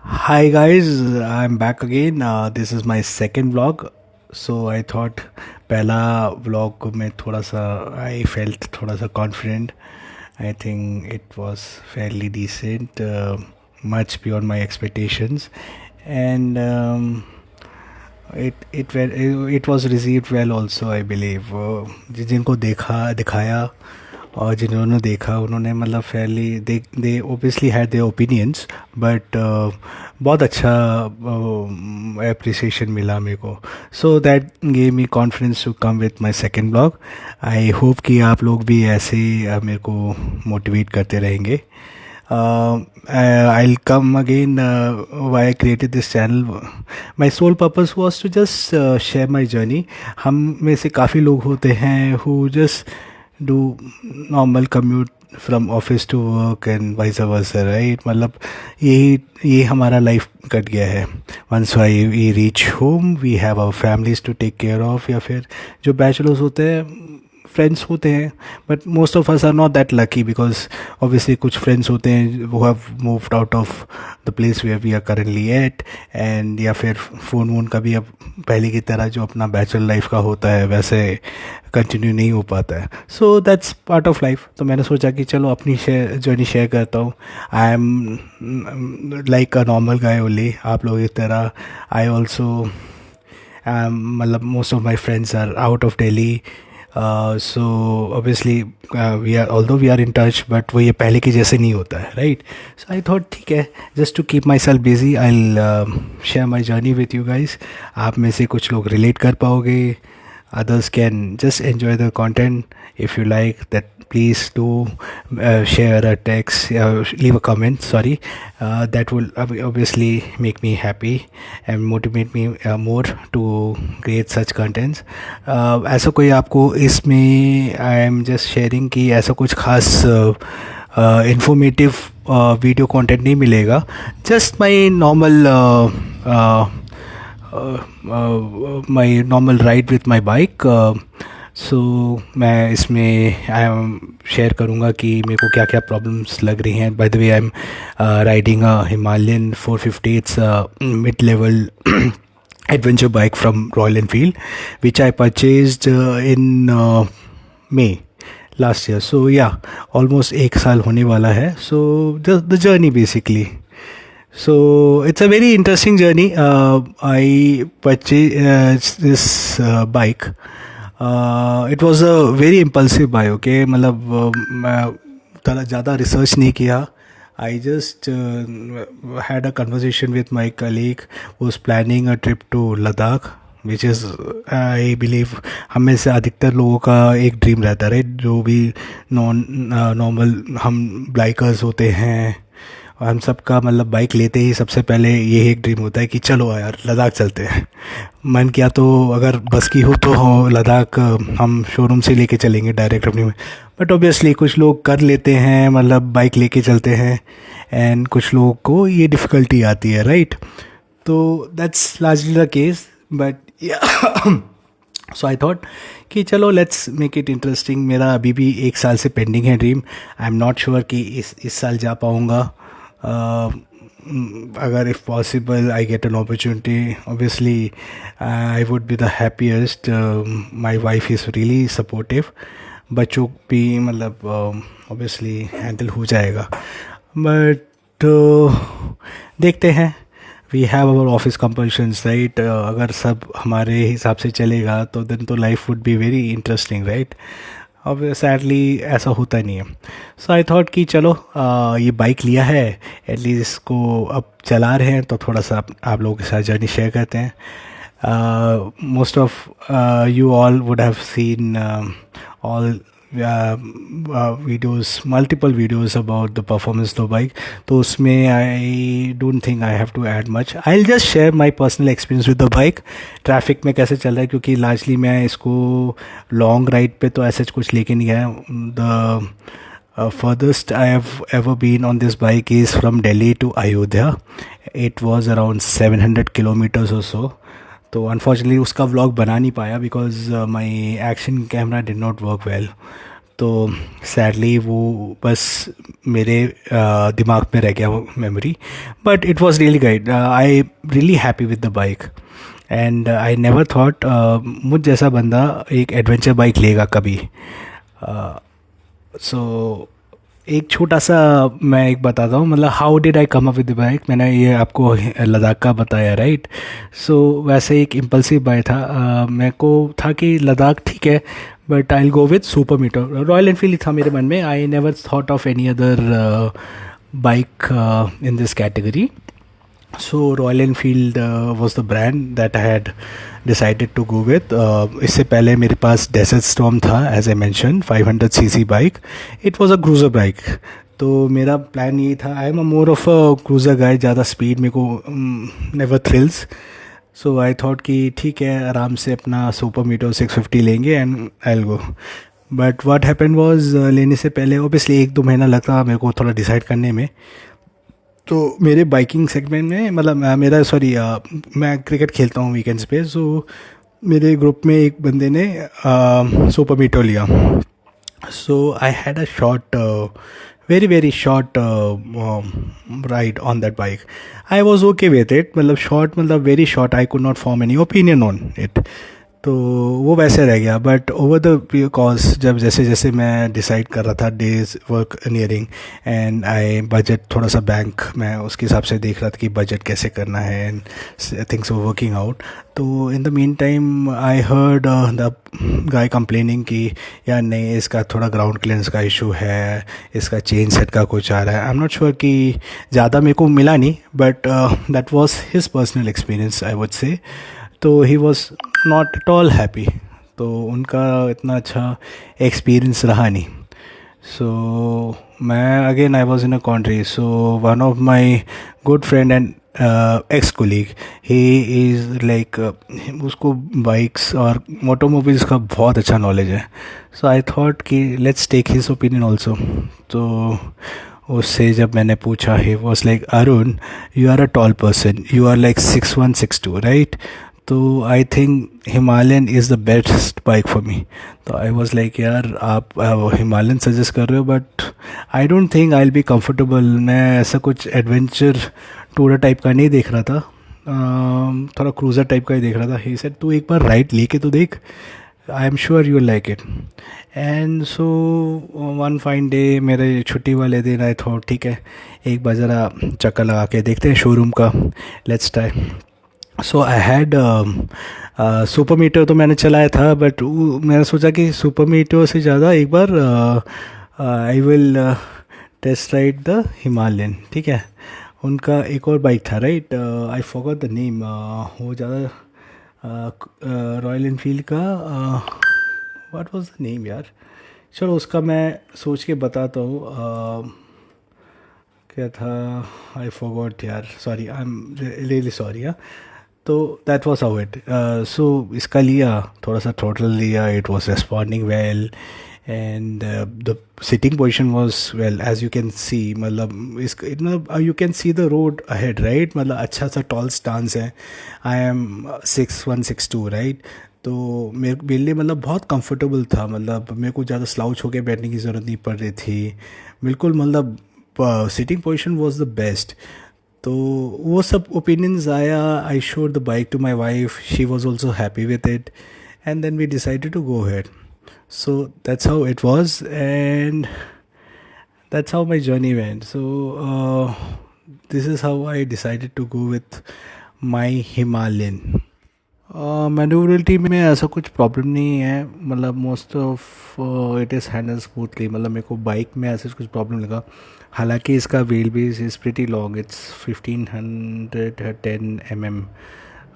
Hi guys, I'm back again. This is my second vlog. So I thought पहला vlog को मैं थोड़ा सा I felt थोड़ा सा confident. I think it was fairly decent, much beyond my expectations, and it was received well also I believe. जिनको दिखाया और जिन्होंने देखा उन्होंने मतलब fairly they obviously had their opinions but बहुत अच्छा अप्रिसिएशन मिला मेरे को. So that gave me confidence to come with my second blog. I hope कि आप लोग भी ऐसे मेरे को मोटिवेट करते रहेंगे. I'll come again why I created this channel. My sole purpose was to just share my journey. हम में से काफ़ी लोग होते हैं who just do normal commute from office to work and vice versa, right? मतलब ये हमारा लाइफ कट गया है. once we reach home we have our families to take care of, या फिर जो बैचलर्स होते हैं फ्रेंड्स होते हैं, but most of us are not that lucky because obviously कुछ फ्रेंड्स होते हैं वो have moved out of the place where we are currently at, and या फिर फ़ोन वोन का भी अब पहले की तरह जो अपना बैचलर लाइफ का होता है वैसे कंटिन्यू नहीं हो पाता है. So that's part of life. तो मैंने सोचा कि चलो अपनी जर्नी शेयर करता हूँ. I am like a normal guy only, आप लोगों की तरह. आई ऑल्सो मतलब most of my friends are out of Delhi. So obviously although we are in touch, but वो ये पहले की जैसे नहीं होता है, right? So I thought ठीक है, just to keep myself busy I'll share my journey with you guys. आप में से कुछ लोग relate कर पाओगे, others can just enjoy the content. If you like that, please do share a text, leave a comment, sorry. That will obviously make me happy and motivate me more to create such contents. ऐसा कोई आपको इसमें I am just sharing कि ऐसा कुछ खास informative video content नहीं मिलेगा. Just my normal my normal ride with my bike. So मैं इसमें आई एम शेयर करूँगा कि मेरे को क्या क्या प्रॉब्लम्स लग रही हैं. By the way I am riding a Himalayan 450. It's mid level adventure bike from Royal Enfield, which I purchased in May last year. So yeah, almost एक साल होने वाला है. So the journey basically. So it's a very interesting journey. I purchased this bike. It was a very impulsive buy. Okay, मतलब मैं थोड़ा ज़्यादा research नहीं किया. I just had a conversation with my colleague who was planning a trip to Ladakh, which is I believe हम में से अधिकतर लोगों का एक ड्रीम रहता है, राइट? जो भी नॉर्मल हम बाइकर्स होते हैं, हम सब का मतलब बाइक लेते ही सबसे पहले यही एक ड्रीम होता है कि चलो यार लद्दाख चलते हैं. मन किया तो अगर बस की हो तो हो लद्दाख हम शोरूम से लेके चलेंगे डायरेक्ट अपनी में. बट ऑब्वियसली कुछ लोग कर लेते हैं, मतलब बाइक लेके चलते हैं, एंड कुछ लोगों को ये डिफ़िकल्टी आती है, राइट? तो that's largely the case. But so I thought कि चलो लेट्स मेक इट इंटरेस्टिंग. मेरा अभी भी एक साल से पेंडिंग है dream. I am not sure कि इस साल जा पाऊँगा. अगर if possible I get an opportunity, obviously I would be the happiest. My wife is really supportive. बच्चों भी मतलब ऑब्वियसली हैंडल हो जाएगा. बट देखते हैं. We have our office compulsions, right? अगर सब हमारे हिसाब से चलेगा तो देन तो life would be very interesting, right? अब सैडली ऐसा होता नहीं है. सो आई थॉट कि चलो ये बाइक लिया है, एटलीस्ट इसको अब चला रहे हैं तो थोड़ा सा आप लोगों के साथ जर्नी शेयर करते हैं. Most of you all would have seen all videos, multiple videos about the performance of the bike. तो उसमें I don't think I have to add much. I'll just share my personal experience with the bike. Traffic में कैसे चल रहा है, क्योंकि largely मैं इसको लॉन्ग राइड पे तो ऐसे कुछ लेके नहीं गया. The furthest I have ever been on this bike is from Delhi to Ayodhya. It was around 700 kilometers or so. तो अनफॉर्चुनेटली उसका व्लॉग बना नहीं पाया because my action camera did not work well. तो सैडली वो बस मेरे दिमाग में रह गया वो memory. But it was really guide. I really happy with the bike. And I never thought मुझ जैसा बंदा एक एडवेंचर बाइक लेगा कभी. सो एक छोटा सा मैं एक बताता हूँ, मतलब how did I come up with the bike. मैंने ये आपको लद्दाख का बताया, राइट. सो वैसे एक इम्पल्सिव बाय था. मेरे को था कि लद्दाख ठीक है, but I will go with Super Meteor. Royal Enfield था मेरे मन में. I never thought of any other bike in this category. So Royal Enfield was the brand that I had decided to go with. इससे पहले मेरे पास Desert Storm था, as I mentioned, 500cc bike. It was a cruiser bike. तो मेरा plan ये था, I am a more of a cruiser guy. ज़्यादा speed मेरे को never thrills. So I thought कि ठीक है, आराम से अपना सुपर मीटर 650 लेंगे and I will go. But what happened was, लेने से पहले ऑब्वियसली 1-2 महीना लगता मेरे को थोड़ा डिसाइड करने में. तो मेरे बाइकिंग सेगमेंट में, मतलब मेरा सॉरी, मैं क्रिकेट खेलता हूँ वीकेंड्स पे. सो मेरे ग्रुप में एक बंदे ने सुपर मीटर लिया. So I had a short, very very short ride on that bike. I was okay with it. मतलब शॉर्ट, मतलब very short. I could not form any opinion on it. तो वो वैसे रह गया. बट ओवर द कॉज, जब जैसे जैसे मैं डिसाइड कर रहा था, days work nearing and I budget थोड़ा सा बैंक, मैं उसके हिसाब से देख रहा था कि बजट कैसे करना है and things were working out. तो in the meantime I heard the guy complaining कि यार नहीं, इसका थोड़ा ग्राउंड क्लियरेंस का इशू है, इसका चेन सेट का कुछ आ रहा है. आई एम नॉट श्योर कि ज़्यादा मेरे को मिला नहीं, but that was his personal experience I would say. तो he was not at all happy. तो उनका इतना अच्छा एक्सपीरियंस रहा नहीं. सो मैं again I was in a country. So one of my good friend and ex colleague, he is like, उसको bikes और ऑटोमोबाइल्स का बहुत अच्छा नॉलेज है. सो आई थॉट कि let's take his opinion also. तो उससे जब मैंने पूछा, ही was like, Arun, you are a tall person, you are like 6'1", 6'2", right. तो I think Himalayan is the best bike for me. तो आई वॉज लाइक, यार आप हिमालयन सजेस्ट कर रहे हो, but I don't think I will be comfortable. मैं ऐसा कुछ एडवेंचर टूर टाइप का नहीं देख रहा था, थोड़ा क्रूज़र टाइप का ही देख रहा था. ही सेड, तू एक बार राइड लेके तो देख, आई am sure you will like it. And so one fine day, मेरे छुट्टी वाले दिन, आई थॉट ठीक है, एक बार ज़रा चक्कर लगा के देखते हैं शोरूम का, let's try. So I had Super Meteor तो मैंने चलाया था, बट मैंने सोचा कि सुपर मीटर से ज़्यादा एक बार I will test ride the Himalayan. ठीक है, उनका एक और बाइक था, right, I forgot the name. वो ज़्यादा रॉयल एनफील्ड का, व्हाट वाज द नेम यार. चलो उसका मैं सोच के बताता हूँ. क्या था, आई फॉरगॉट यार, sorry, I am really sorry. तो that was how it. So इसका लिया, थोड़ा सा थ्रोटल लिया, it was responding well and the sitting position was well, as you can see. मतलब इसका इतना you can see the road ahead, right. मतलब अच्छा सा टॉल स्टांस है. I am 6'1", 6'2", right. तो मेरे लिए मतलब बहुत कंफर्टेबल था. मतलब मेरे को ज़्यादा स्लाउच होके बैठने की ज़रूरत नहीं पड़ रही थी बिल्कुल. मतलब sitting position was the best. तो वो सब ओपिनियंस आया. I showed the bike to my wife, she was also happy with it, and then we decided to go head. So that's how it was, and that's how my journey went. So this is how I decided to go with my Himalayan. Manoeuvrability में ऐसा कुछ problem नहीं है. मतलब most of it is handle smoothly. मतलब मेरे को bike में ऐसा कुछ प्रॉब्लम लगा. हालांकि इसका wheel base is pretty long, it's 1510 mm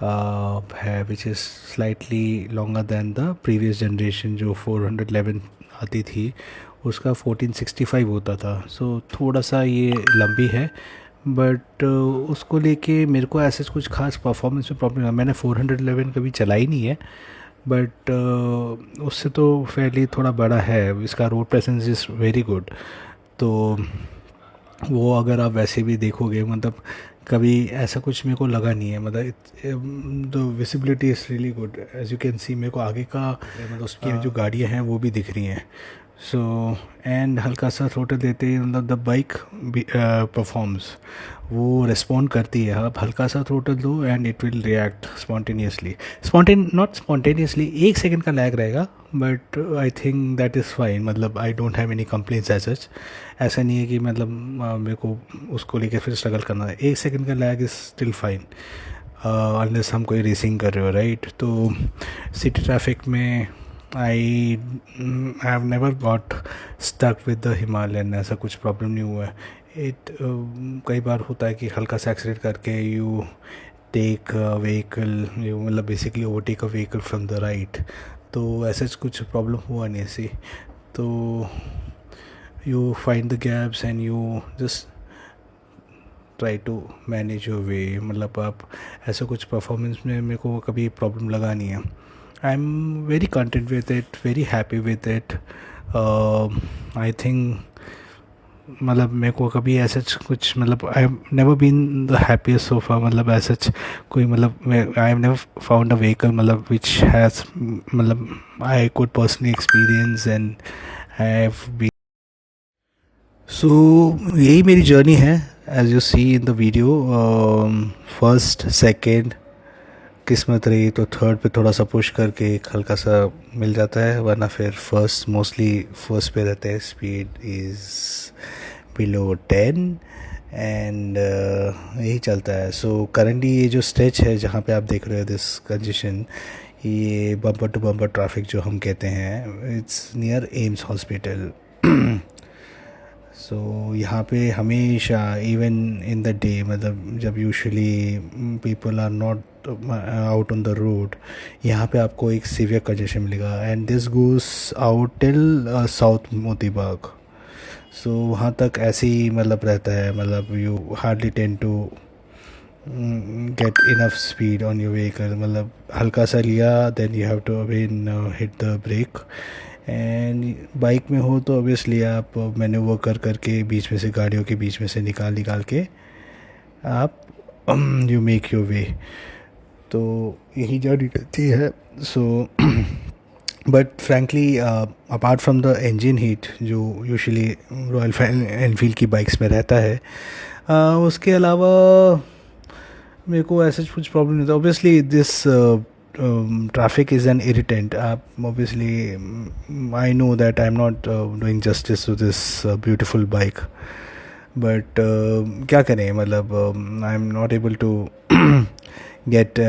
है, which is slightly longer than the previous generation जो 411 आती थी, उसका 1465 होता था. सो थोड़ा सा ये लंबी है, बट उसको लेके मेरे को ऐसे कुछ खास परफॉर्मेंस में प्रॉब्लम है. मैंने 411 कभी चलाई नहीं है, बट उससे तो फेयरली थोड़ा बड़ा है. इसका road presence is very good. तो वो अगर आप वैसे भी देखोगे, मतलब कभी ऐसा कुछ मेरे को लगा नहीं है. मतलब the visibility is really good, as you can see. मेरे को आगे का मतलब उसकी जो गाड़ियाँ हैं वो भी दिख रही हैं. सो एंड हल्का सा थ्रोटल देते ही मतलब द बाइक परफॉर्म्स, वो रिस्पॉन्ड करती है। आप हल्का सा थ्रोटल दो and it will react spontaneously, not spontaneously, 1 second का लैग रहेगा, but I think that is fine. मतलब I don't have any complaints as such. ऐसा नहीं है कि मतलब मेरे को उसको लेके फिर स्ट्रगल करना है। 1 सेकंड का lag is still fine unless हम कोई रेसिंग कर रहे हो, राइट। तो सिटी ट्रैफिक में I have never got stuck with the Himalayan, ऐसा कुछ प्रॉब्लम नहीं हुआ है। कई बार होता है कि हल्का सा एक्सीडेंट करके यू टेक व्हीकल, यू मतलब basically overtake a vehicle from the right, तो ऐसा कुछ प्रॉब्लम हुआ नहीं ऐसी। तो you find the gaps and you just try to manage your way. मतलब आप ऐसा कुछ परफॉर्मेंस में मेरे को कभी प्रॉब्लम लगा नहीं है। I am very content with it, very happy with it. I think मतलब मेरे को कभी ऐसा कुछ मतलब I have never been the happiest so far, मतलब ऐसा कोई मतलब I have never found a vehicle मतलब विच हैज़ मतलब I could personally experience and have be. So यही मेरी जर्नी है as you see in the video. First second किस्मत रही तो थर्ड पे थोड़ा सा पुश करके एक हल्का सा मिल जाता है, वरना फिर फर्स्ट मोस्टली फर्स्ट पे रहते हैं। स्पीड इज़ बिलो 10 एंड यही चलता है। सो करंटली ये जो स्ट्रेच है जहाँ पे आप देख रहे हो दिस कंजेशन, ये बम्पर टू बम्पर ट्रैफिक जो हम कहते हैं, it's near AIIMS hospital. So यहाँ पे हमेशा इवन इन द डे, मतलब जब usually people are not out on the road, यहाँ पे आपको एक सीवियर कंजेशन मिलेगा and this goes out till South Moti Bagh. सो वहाँ तक ऐसे ही मतलब रहता है, मतलब you hardly tend to get enough speed on your vehicle. मतलब हल्का सा लिया then you have to again hit the brake. And bike में हो तो ऑब्वियसली आप मैन्यूवर कर करके बीच में से, गाड़ियों के बीच में से निकाल निकाल के आप यू मेक योर वे। तो यही जर्नी रहती है। So but frankly apart from the engine heat जो यूजुअली रॉयल एनफील्ड की बाइक्स में रहता है, उसके अलावा मेरे को ऐसा कुछ प्रॉब्लम नहीं था। Obviously this traffic is an irritant. Obviously, I know that I'm not doing justice to this beautiful bike, but क्या करें, मतलब I'm not able to get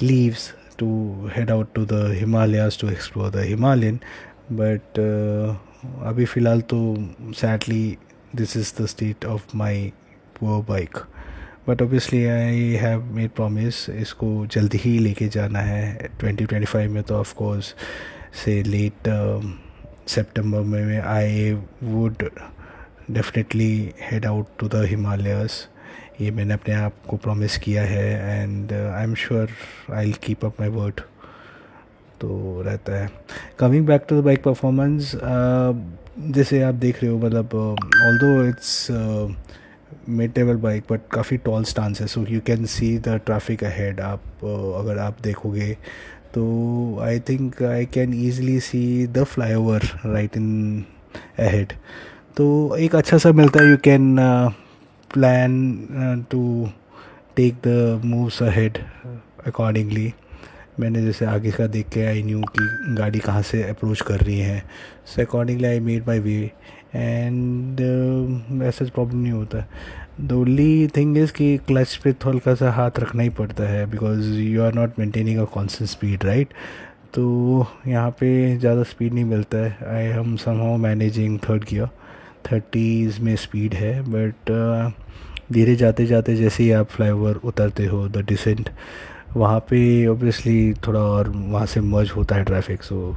leaves to head out to the Himalayas to explore the Himalayan, but अभी फ़िलहाल तो sadly this is the state of my poor bike. But obviously I have made promise, इसको जल्दी ही लेके जाना है 2025 में। तो ऑफ कोर्स से लेट सितंबर में I would definitely head out to the Himalayas. ये मैंने अपने आप को प्रॉमिस किया है and I am sure I will keep up my word. तो रहता है। Coming back to the bike performance, जैसे आप देख रहे हो, मतलब although it's mid level bike but काफ़ी टॉल स्टांस है, so you can see the traffic ahead. आप अगर आप देखोगे तो I think I can easily see the flyover right in ahead. तो एक अच्छा सा मिलता है, you can plan to take the moves ahead accordingly. मैंने जैसे आगे का देख के आई न्यू कि गाड़ी कहाँ से अप्रोच कर रही है, so accordingly I made my way and ऐसा प्रॉब्लम नहीं होता। द ओनली थिंग इज़ कि क्लच पे हल्का सा हाथ रखना ही पड़ता है because you are not maintaining a constant speed, right. तो यहाँ पे ज़्यादा स्पीड नहीं मिलता है। आई हम somehow managing third gear, 30s में स्पीड है, बट धीरे जाते जाते जैसे ही आप फ्लाईओवर उतरते हो द डिसेंट, वहाँ पे ऑब्वियसली थोड़ा और वहाँ से मर्ज होता है ट्रैफिक। सो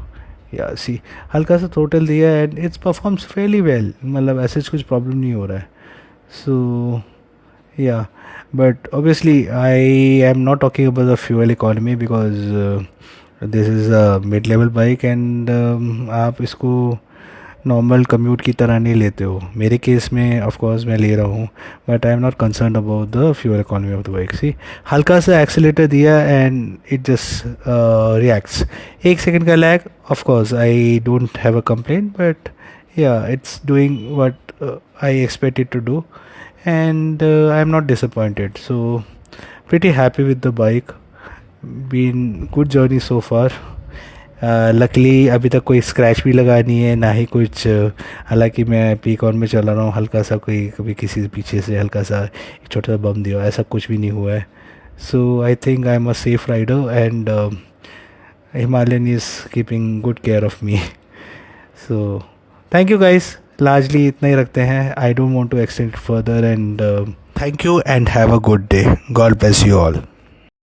या सी हल्का सा थ्रोटल दिया and it's performs fairly well, मतलब ऐसे कुछ प्रॉब्लम नहीं हो रहा है। सो या but obviously I am not talking about the fuel economy because this is a mid level bike and आप इसको नॉर्मल कम्यूट की तरह नहीं लेते हो। मेरे केस में ऑफ कोर्स मैं ले रहा हूँ, but I am not concern about the fuel economy of the bike. See, हल्का सा एक्सीलेटर दिया and it just reacts. 1 second का lag, of course I don't have a complaint, but yeah, it's doing what I expect it to do, and I am not disappointed. So pretty happy with the bike. Been good journey so far. Luckily अभी तक कोई scratch भी लगा नहीं है, ना ही कुछ हालांकि मैं पीकॉन में चला रहा हूँ, हल्का सा कोई कभी किसी से पीछे से हल्का सा एक छोटा सा बम दिया, ऐसा कुछ भी नहीं हुआ है। So I think I am a safe rider and Himalayan is keeping good care of me. So thank you guys, largely इतना ही रखते हैं। I don't want to extend further and thank you and have a good day. God bless you all.